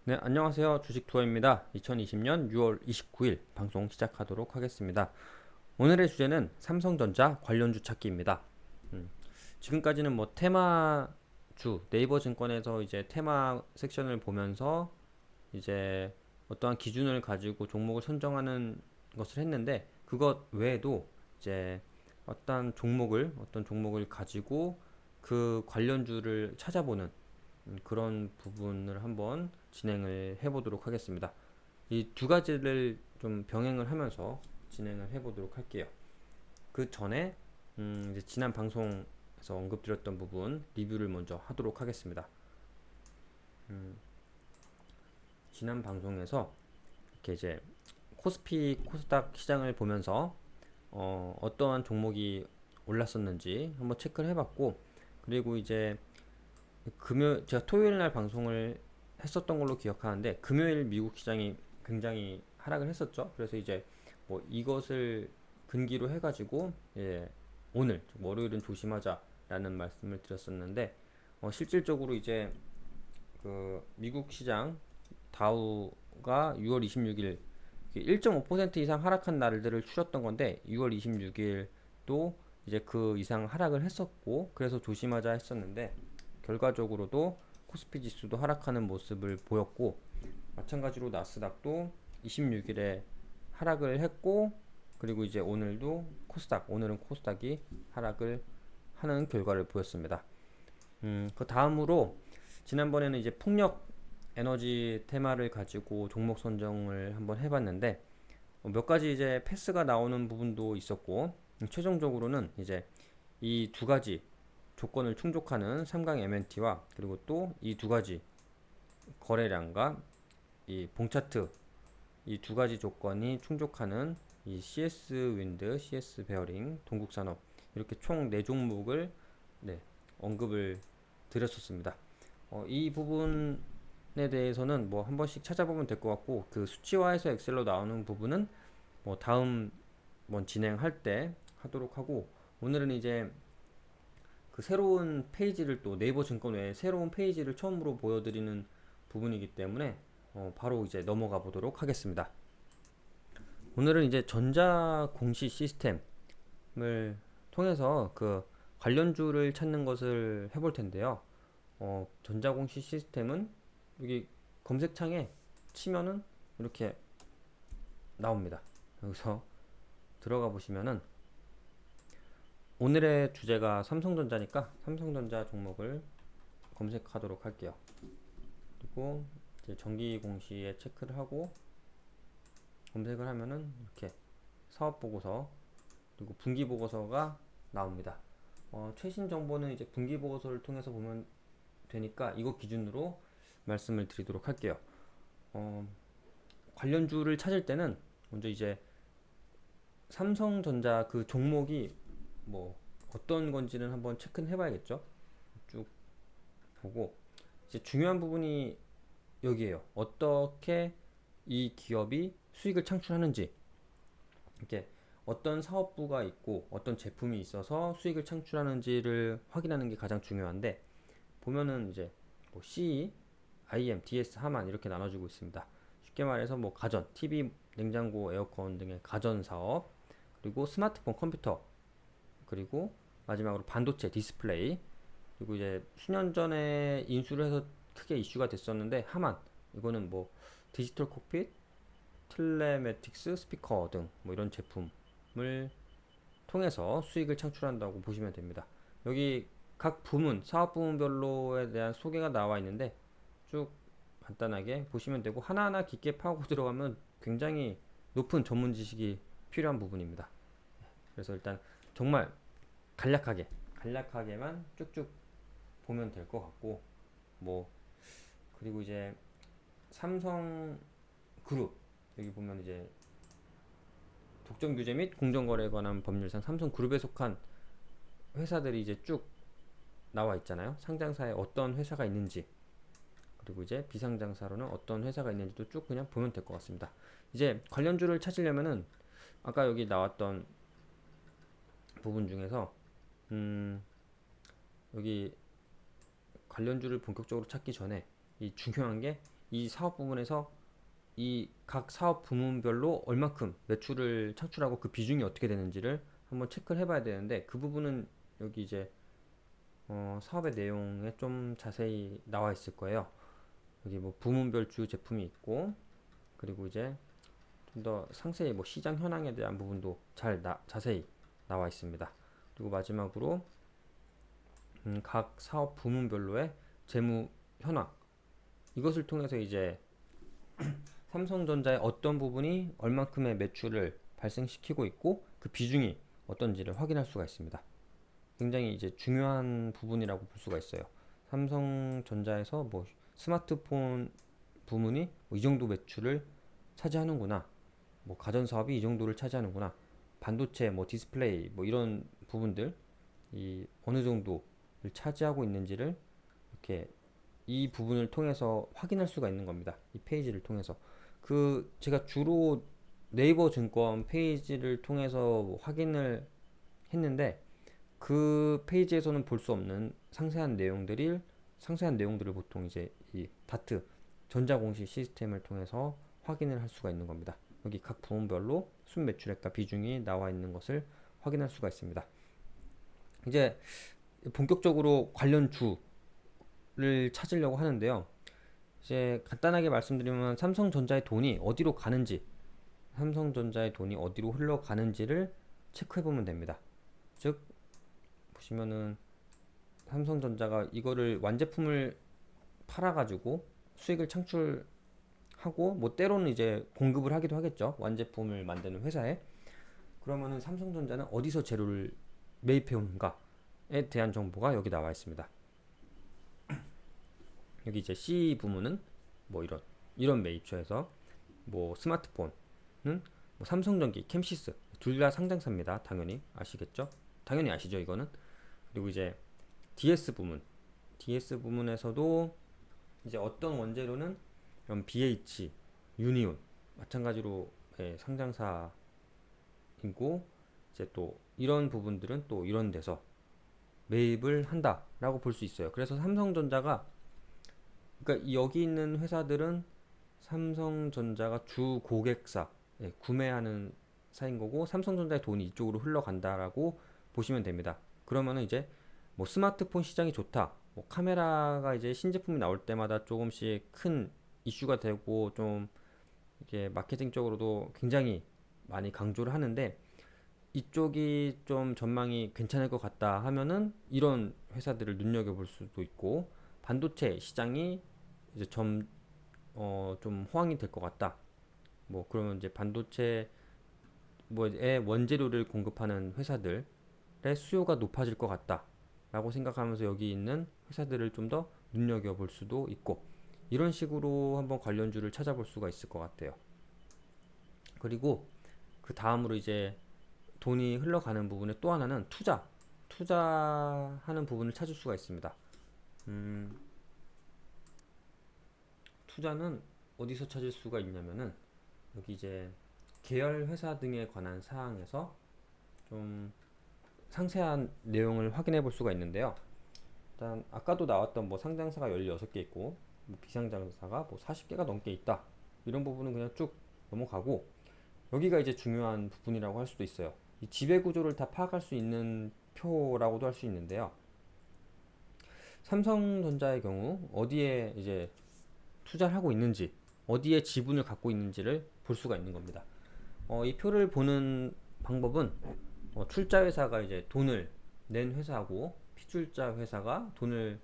네, 안녕하세요. 주식투어입니다. 2020년 6월 29일 방송 시작하도록 하겠습니다. 오늘의 주제는 삼성전자 관련주 찾기입니다. 음, 지금까지는 뭐 테마주, 네이버 증권에서 이제 테마 섹션을 보면서 이제 어떠한 기준을 가지고 종목을 선정하는 것을 했는데, 그것 외에도 이제 어떤 종목을 가지고 그 관련주를 찾아보는 그런 부분을 한번 진행을 해보도록 하겠습니다. 이 두 가지를 좀 병행을 하면서 진행을 해보도록 할게요. 그 전에 이제 지난 방송에서 언급드렸던 부분 리뷰를 먼저 하도록 하겠습니다. 지난 방송에서 이렇게 이제 코스피, 코스닥 시장을 보면서 어떠한 종목이 올랐었는지 한번 체크를 해봤고, 그리고 이제 제가 토요일 날 방송을 했었던 걸로 기억하는데, 금요일 미국 시장이 굉장히 하락을 했었죠. 그래서 이제 뭐 이것을 근기로 해가지고 오늘 월요일은 조심하자라는 말씀을 드렸었는데, 실질적으로 이제 그 미국 시장 다우가 6월 26일 1.5% 이상 하락한 날들을 추렸던 건데, 6월 26일도 이제 그 이상 하락을 했었고, 그래서 조심하자 했었는데 결과적으로도 코스피 지수도 하락하는 모습을 보였고, 마찬가지로 나스닥도 26일에 하락을 했고, 그리고 이제 오늘은 코스닥이 하락을 하는 결과를 보였습니다. 그 다음으로 지난번에는 이제 풍력 에너지 테마를 가지고 종목 선정을 한번 해봤는데, 몇 가지 이제 패스가 나오는 부분도 있었고, 최종적으로는 이제 이 두 가지 조건을 충족하는 3강 MNT와 그리고 또 이 두 가지 거래량과 이 봉차트, 이 두 가지 조건이 충족하는 이 CS 윈드, CS 베어링, 동국산업, 이렇게 총 4종목을 언급을 드렸었습니다. 이 부분에 대해서는 뭐 한 번씩 찾아보면 될 것 같고, 그 수치화해서 엑셀로 나오는 부분은 뭐 다음 번 진행할 때 하도록 하고, 오늘은 이제 그 새로운 페이지를, 또 네이버 증권 외에 새로운 페이지를 처음으로 보여드리는 부분이기 때문에 바로 이제 넘어가 보도록 하겠습니다. 오늘은 이제 전자 공시 시스템을 통해서 그 관련주를 찾는 것을 해볼 텐데요. 전자 공시 시스템은 여기 검색창에 치면은 이렇게 나옵니다. 여기서 들어가 보시면은 오늘의 주제가 삼성전자니까 삼성전자 종목을 검색하도록 할게요. 그리고 이제 정기 공시에 체크를 하고 검색을 하면은 이렇게 사업 보고서 그리고 분기 보고서가 나옵니다. 최신 정보는 이제 분기 보고서를 통해서 보면 되니까 이거 기준으로 말씀을 드리도록 할게요. 어, 관련주를 찾을 때는 먼저 이제 삼성전자 그 종목이 뭐 어떤 건지는 한번 체크는 해봐야겠죠. 쭉 보고 이제 중요한 부분이 여기에요. 어떻게 이 기업이 수익을 창출하는지, 이렇게 어떤 사업부가 있고 어떤 제품이 있어서 수익을 창출하는지를 확인하는 게 가장 중요한데, 보면은 이제 뭐 CE, IM, DS, 하만 이렇게 나눠지고 있습니다. 쉽게 말해서 뭐 가전, TV, 냉장고, 에어컨 등의 가전 사업, 그리고 스마트폰, 컴퓨터, 그리고 마지막으로 반도체, 디스플레이, 그리고 이제 수년 전에 인수를 해서 크게 이슈가 됐었는데 하만, 이거는 뭐 디지털 콕핏, 텔레매틱스, 스피커 등 뭐 이런 제품을 통해서 수익을 창출한다고 보시면 됩니다. 여기 각 부문, 사업 부문별로에 대한 소개가 나와 있는데 쭉 간단하게 보시면 되고, 하나하나 깊게 파고 들어가면 굉장히 높은 전문 지식이 필요한 부분입니다. 그래서 일단 정말 간략하게만 쭉쭉 보면 될 것 같고, 뭐 그리고 이제 삼성 그룹, 여기 보면 이제 독점 규제 및 공정거래에 관한 법률상 삼성 그룹에 속한 회사들이 이제 쭉 나와 있잖아요. 상장사에 어떤 회사가 있는지, 그리고 이제 비상장사로는 어떤 회사가 있는지도 쭉 그냥 보면 될 것 같습니다. 이제 관련주를 찾으려면은 아까 여기 나왔던 부분 중에서 여기 관련주를 본격적으로 찾기 전에 이 중요한 게 이 사업 부문에서 이 각 사업 부문별로 얼마큼 매출을 창출하고 그 비중이 어떻게 되는지를 한번 체크를 해봐야 되는데, 그 부분은 여기 이제 사업의 내용에 좀 자세히 나와 있을 거예요. 여기 뭐 부문별 주요 제품이 있고, 그리고 이제 좀 더 상세히 뭐 시장 현황에 대한 부분도 자세히 나와 있습니다. 그리고 마지막으로 각 사업 부문별로의 재무 현황, 이것을 통해서 이제 삼성전자의 어떤 부분이 얼만큼의 매출을 발생시키고 있고 그 비중이 어떤지를 확인할 수가 있습니다. 굉장히 이제 중요한 부분이라고 볼 수가 있어요. 삼성전자에서 뭐 스마트폰 부문이 뭐이 정도 매출을 차지하는구나, 뭐 가전 사업이 이 정도를 차지하는구나, 반도체, 뭐 디스플레이, 뭐 이런 부분들 이 어느 정도를 차지하고 있는지를 이렇게 이 부분을 통해서 확인할 수가 있는 겁니다. 이 페이지를 통해서. 그 제가 주로 네이버 증권 페이지를 통해서 확인을 했는데, 그 페이지에서는 볼 수 없는 상세한 내용들을 보통 이제 이 다트 전자공시 시스템을 통해서 확인을 할 수가 있는 겁니다. 여기 각 부문별로 순매출액과 비중이 나와 있는 것을 확인할 수가 있습니다. 이제 본격적으로 관련 주를 찾으려고 하는데요. 이제 간단하게 말씀드리면 삼성전자의 돈이 어디로 흘러가는지를 체크해 보면 됩니다. 즉 보시면은 삼성전자가 이거를 완제품을 팔아가지고 수익을 창출하고, 뭐 때로는 이제 공급을 하기도 하겠죠. 완제품을 만드는 회사에. 그러면은 삼성전자는 어디서 재료를 매입해 오는가에 대한 정보가 여기 나와 있습니다. 여기 이제 C 부문은 뭐 이런 매입처에서 뭐 스마트폰은 뭐 삼성전기, 캠시스 둘 다 상장사입니다. 당연히 아시겠죠? 당연히 아시죠, 이거는. 그리고 이제 DS 부문에서도 이제 어떤 원재료는 이런 BH, 유니온 마찬가지로 상장사이고, 이제 또 이런 부분들은 또 이런 데서 매입을 한다라고 볼 수 있어요. 그래서 삼성전자가, 그러니까 여기 있는 회사들은 삼성전자가 주 고객사, 구매하는 사인 거고, 삼성전자의 돈이 이쪽으로 흘러간다라고 보시면 됩니다. 그러면은 이제 뭐 스마트폰 시장이 좋다, 뭐 카메라가 이제 신제품이 나올 때마다 조금씩 큰 이슈가 되고, 좀 이게 마케팅적으로도 굉장히 많이 강조를 하는데, 이쪽이 좀 전망이 괜찮을 것 같다 하면은 이런 회사들을 눈여겨볼 수도 있고, 반도체 시장이 이제 좀 호황이 될 것 같다, 뭐 그러면 이제 반도체 뭐의 원재료를 공급하는 회사들의 수요가 높아질 것 같다 라고 생각하면서 여기 있는 회사들을 좀 더 눈여겨볼 수도 있고, 이런 식으로 한번 관련주를 찾아볼 수가 있을 것 같아요. 그리고 그 다음으로 이제 돈이 흘러가는 부분의 또 하나는 투자하는 부분을 찾을 수가 있습니다. 투자는 어디서 찾을 수가 있냐면은 여기 이제 계열 회사 등에 관한 사항에서 좀 상세한 내용을 확인해 볼 수가 있는데요. 일단 아까도 나왔던 뭐 상장사가 16개 있고 뭐 비상장사가 뭐 40개가 넘게 있다, 이런 부분은 그냥 쭉 넘어가고, 여기가 이제 중요한 부분이라고 할 수도 있어요. 이 지배 구조를 다 파악할 수 있는 표라고도 할 수 있는데요. 삼성전자의 경우 어디에 이제 투자를 하고 있는지, 어디에 지분을 갖고 있는지를 볼 수가 있는 겁니다. 이 표를 보는 방법은 출자 회사가 이제 돈을 낸 회사고, 피출자 회사가 돈을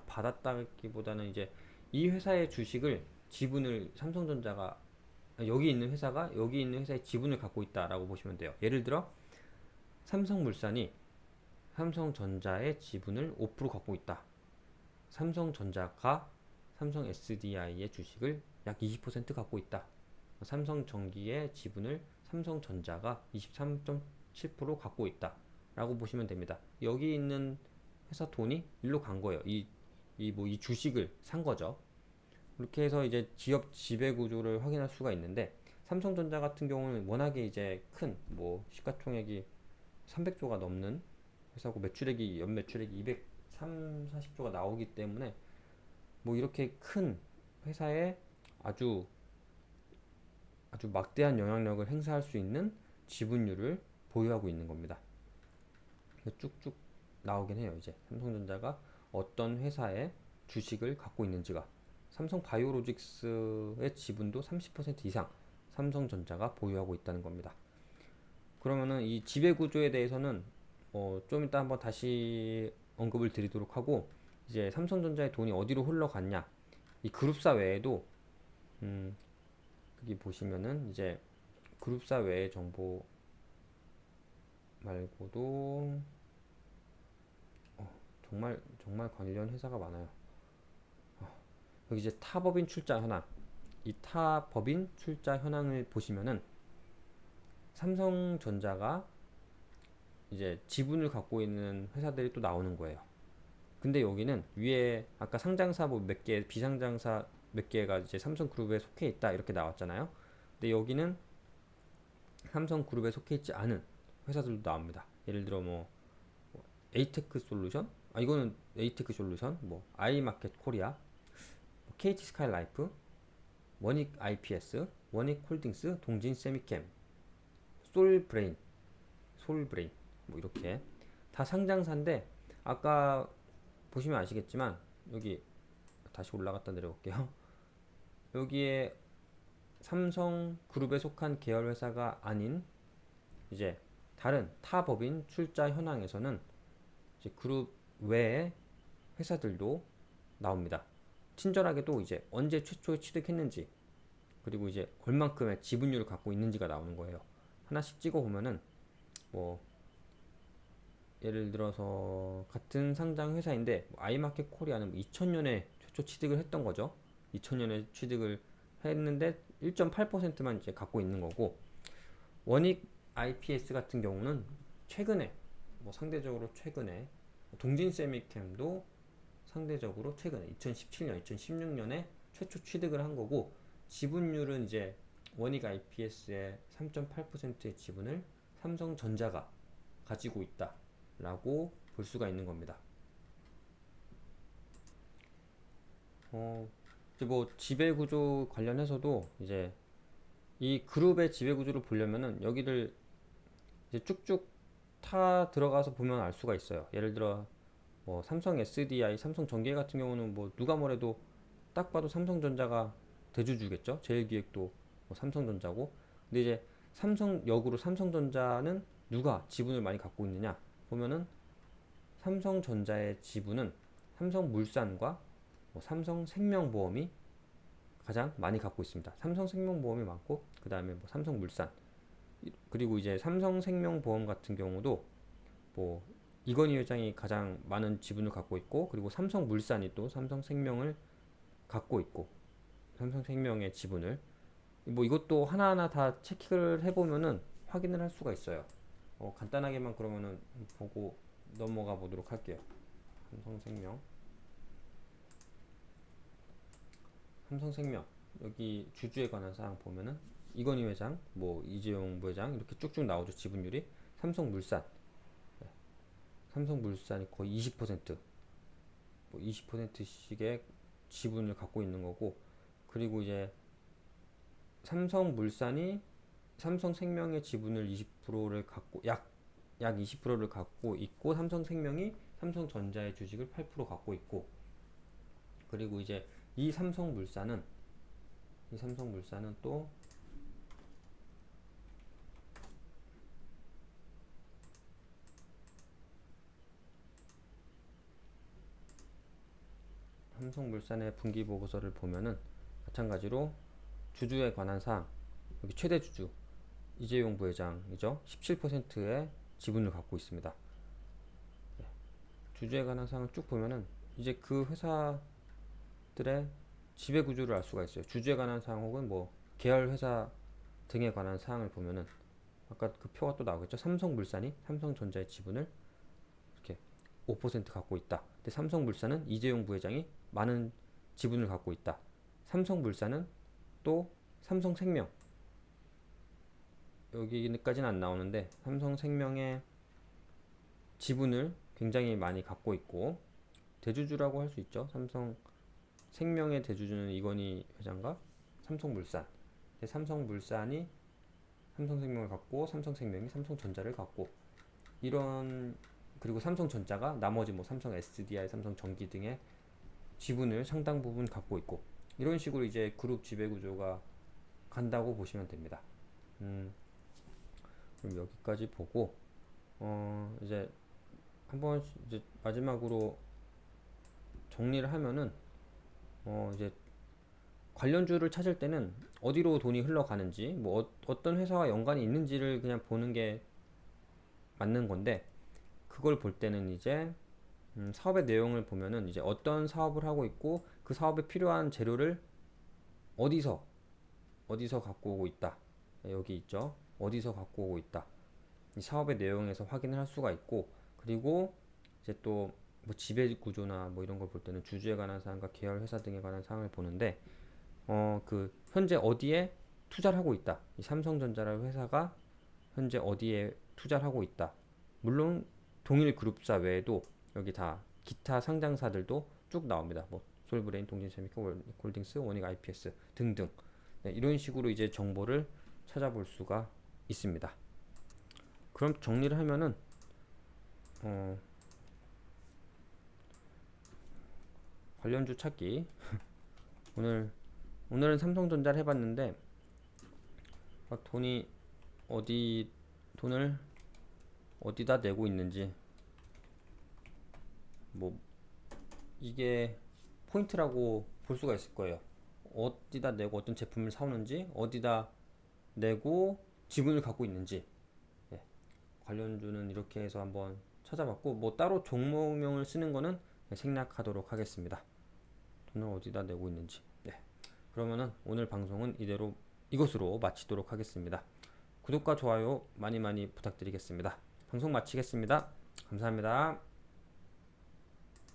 받았다기보다는 이제 이 회사의 주식을, 지분을 삼성전자가, 여기 있는 회사의 지분을 갖고 있다라고 보시면 돼요. 예를 들어 삼성물산이 삼성전자의 지분을 5% 갖고 있다. 삼성전자가 삼성 SDI의 주식을 약 20% 갖고 있다. 삼성전기의 지분을 삼성전자가 23.7% 갖고 있다 라고 보시면 됩니다. 여기 있는 회사 돈이 일로 간 거예요. 이 주식을 산 거죠. 이렇게 해서 이제 기업 지배 구조를 확인할 수가 있는데, 삼성전자 같은 경우는 워낙에 이제 큰 뭐 시가총액이 300조가 넘는 회사고, 연 매출액이 230, 40조가 나오기 때문에 뭐 이렇게 큰 회사에 아주 아주 막대한 영향력을 행사할 수 있는 지분율을 보유하고 있는 겁니다. 쭉쭉 나오긴 해요. 이제 삼성전자가 어떤 회사의 주식을 갖고 있는지가, 삼성 바이오로직스의 지분도 30% 이상 삼성전자가 보유하고 있다는 겁니다. 그러면은 이 지배 구조에 대해서는 좀 이따 한번 다시 언급을 드리도록 하고, 이제 삼성전자의 돈이 어디로 흘러갔냐, 이 그룹사 외에도 여기 보시면은 이제 그룹사 외의 정보 말고도 정말 정말 관련 회사가 많아요. 여기 이제 타법인 출자 현황, 이 타법인 출자 현황을 보시면은 삼성전자가 이제 지분을 갖고 있는 회사들이 또 나오는 거예요. 근데 여기는 위에 아까 상장사 뭐 몇 개, 비상장사 몇 개가 이제 삼성그룹에 속해 있다 이렇게 나왔잖아요. 근데 여기는 삼성그룹에 속해 있지 않은 회사들도 나옵니다. 예를 들어 뭐 에이테크 솔루션, 이거는 에이테크 솔루션, 뭐 아이마켓 코리아, KT 스카이라이프, 원익 IPS, 원익 홀딩스, 동진 세미캠, 솔브레인, 솔브레인, 뭐 이렇게 다 상장사인데, 아까 보시면 아시겠지만 여기 다시 올라갔다 내려올게요. 여기에 삼성그룹에 속한 계열 회사가 아닌 이제 다른 타 법인 출자 현황에서는 이제 그룹 외의 회사들도 나옵니다. 친절하게도 이제 언제 최초에 취득했는지, 그리고 이제 얼만큼의 지분율을 갖고 있는지가 나오는 거예요. 하나씩 찍어 보면은 뭐 예를 들어서 같은 상장 회사인데 아이마켓 코리아는 2000년에 최초 취득을 했던 거죠. 2000년에 취득을 했는데 1.8%만 이제 갖고 있는 거고, 원익 IPS 같은 경우는 최근에, 뭐 상대적으로 최근에, 동진 세미캠도 상대적으로 최근에 2017년, 2016년에 최초 취득을 한 거고, 지분율은 이제 원익 IPS의 3.8%의 지분을 삼성전자가 가지고 있다라고 볼 수가 있는 겁니다. 이제 뭐 지배 구조 관련해서도 이제 이 그룹의 지배 구조를 보려면은 여기를 이제 쭉쭉 타 들어가서 보면 알 수가 있어요. 예를 들어 뭐 삼성 SDI, 삼성 전기계 같은 경우는 뭐 누가 뭐래도 딱 봐도 삼성전자가 대주주겠죠. 제일기획도 뭐 삼성전자고. 근데 이제 역으로 삼성전자는 누가 지분을 많이 갖고 있느냐 보면은, 삼성전자의 지분은 삼성물산과 뭐 삼성생명보험이 가장 많이 갖고 있습니다. 삼성생명보험이 많고, 그 다음에 뭐 삼성물산, 그리고 이제 삼성생명보험 같은 경우도 뭐 이건희 회장이 가장 많은 지분을 갖고 있고, 그리고 삼성물산이 또 삼성생명을 갖고 있고, 삼성생명의 지분을 뭐 이것도 하나하나 다 체크를 해보면은 확인을 할 수가 있어요. 간단하게만 그러면은 보고 넘어가 보도록 할게요. 삼성생명, 삼성생명 여기 주주에 관한 사항 보면은 이건희 회장, 뭐 이재용 부회장 이렇게 쭉쭉 나오죠. 지분율이. 삼성물산, 삼성물산이 거의 20%, 뭐 20%씩의 지분을 갖고 있는 거고, 그리고 이제 삼성물산이 삼성생명의 지분을 20%를 갖고 약 20%를 갖고 있고, 삼성생명이 삼성전자의 주식을 8% 갖고 있고, 그리고 이제 이 삼성물산은 또 삼성물산의 분기보고서를 보면은 마찬가지로 주주에 관한 사항, 여기 최대 주주 이재용 부회장이죠. 17%의 지분을 갖고 있습니다. 주주에 관한 사항을 쭉 보면은 이제 그 회사들의 지배 구조를 알 수가 있어요. 주주에 관한 사항 혹은 뭐 계열 회사 등에 관한 사항을 보면은 아까 그 표가 또 나오겠죠. 삼성물산이 삼성전자의 지분을 이렇게 5% 갖고 있다. 근데 삼성물산은 이재용 부회장이 많은 지분을 갖고 있다. 삼성물산은 또 삼성생명, 여기까지는 안 나오는데 삼성생명의 지분을 굉장히 많이 갖고 있고, 대주주라고 할 수 있죠. 삼성 생명의 대주주는 이건희 회장과 삼성물산. 삼성물산이 삼성생명을 갖고 삼성생명이 삼성전자를 갖고 이런 그리고 삼성전자가 나머지 뭐 삼성 SDI, 삼성전기 등의 지분을 상당 부분 갖고 있고 이런 식으로 이제 그룹 지배 구조가 간다고 보시면 됩니다. 그럼 여기까지 보고 이제 한번 이제 마지막으로 정리를 하면은 이제 관련주를 찾을 때는 어디로 돈이 흘러가는지 뭐 어떤 회사와 연관이 있는지를 그냥 보는 게 맞는 건데 그걸 볼 때는 이제 사업의 내용을 보면은 이제 어떤 사업을 하고 있고 그 사업에 필요한 재료를 어디서 갖고 오고 있다. 여기 있죠. 어디서 갖고 오고 있다. 이 사업의 내용에서 확인을 할 수가 있고 그리고 이제 또 뭐 지배 구조나 뭐 이런 걸 볼 때는 주주에 관한 사항과 계열 회사 등에 관한 사항을 보는데 그 현재 어디에 투자를 하고 있다. 이 삼성전자라는 회사가 현재 어디에 투자를 하고 있다. 물론 동일 그룹사 외에도 여기 다 기타 상장사들도 쭉 나옵니다. 뭐 솔브레인, 동진세미코, 홀딩스, 원익 IPS 등등. 네, 이런 식으로 이제 정보를 찾아볼 수가 있습니다. 그럼 정리를 하면은 관련주 찾기 오늘은 삼성전자를 해봤는데 돈이 돈을 어디다 내고 있는지 뭐 이게 포인트라고 볼 수가 있을 거예요. 어디다 내고 어떤 제품을 사오는지 어디다 내고 지분을 갖고 있는지 네. 관련주는 이렇게 해서 한번 찾아봤고 뭐 따로 종목명을 쓰는 거는 생략하도록 하겠습니다. 돈을 어디다 내고 있는지 네. 그러면은 오늘 방송은 이것으로 마치도록 하겠습니다. 구독과 좋아요 많이 부탁드리겠습니다. 방송 마치겠습니다. 감사합니다.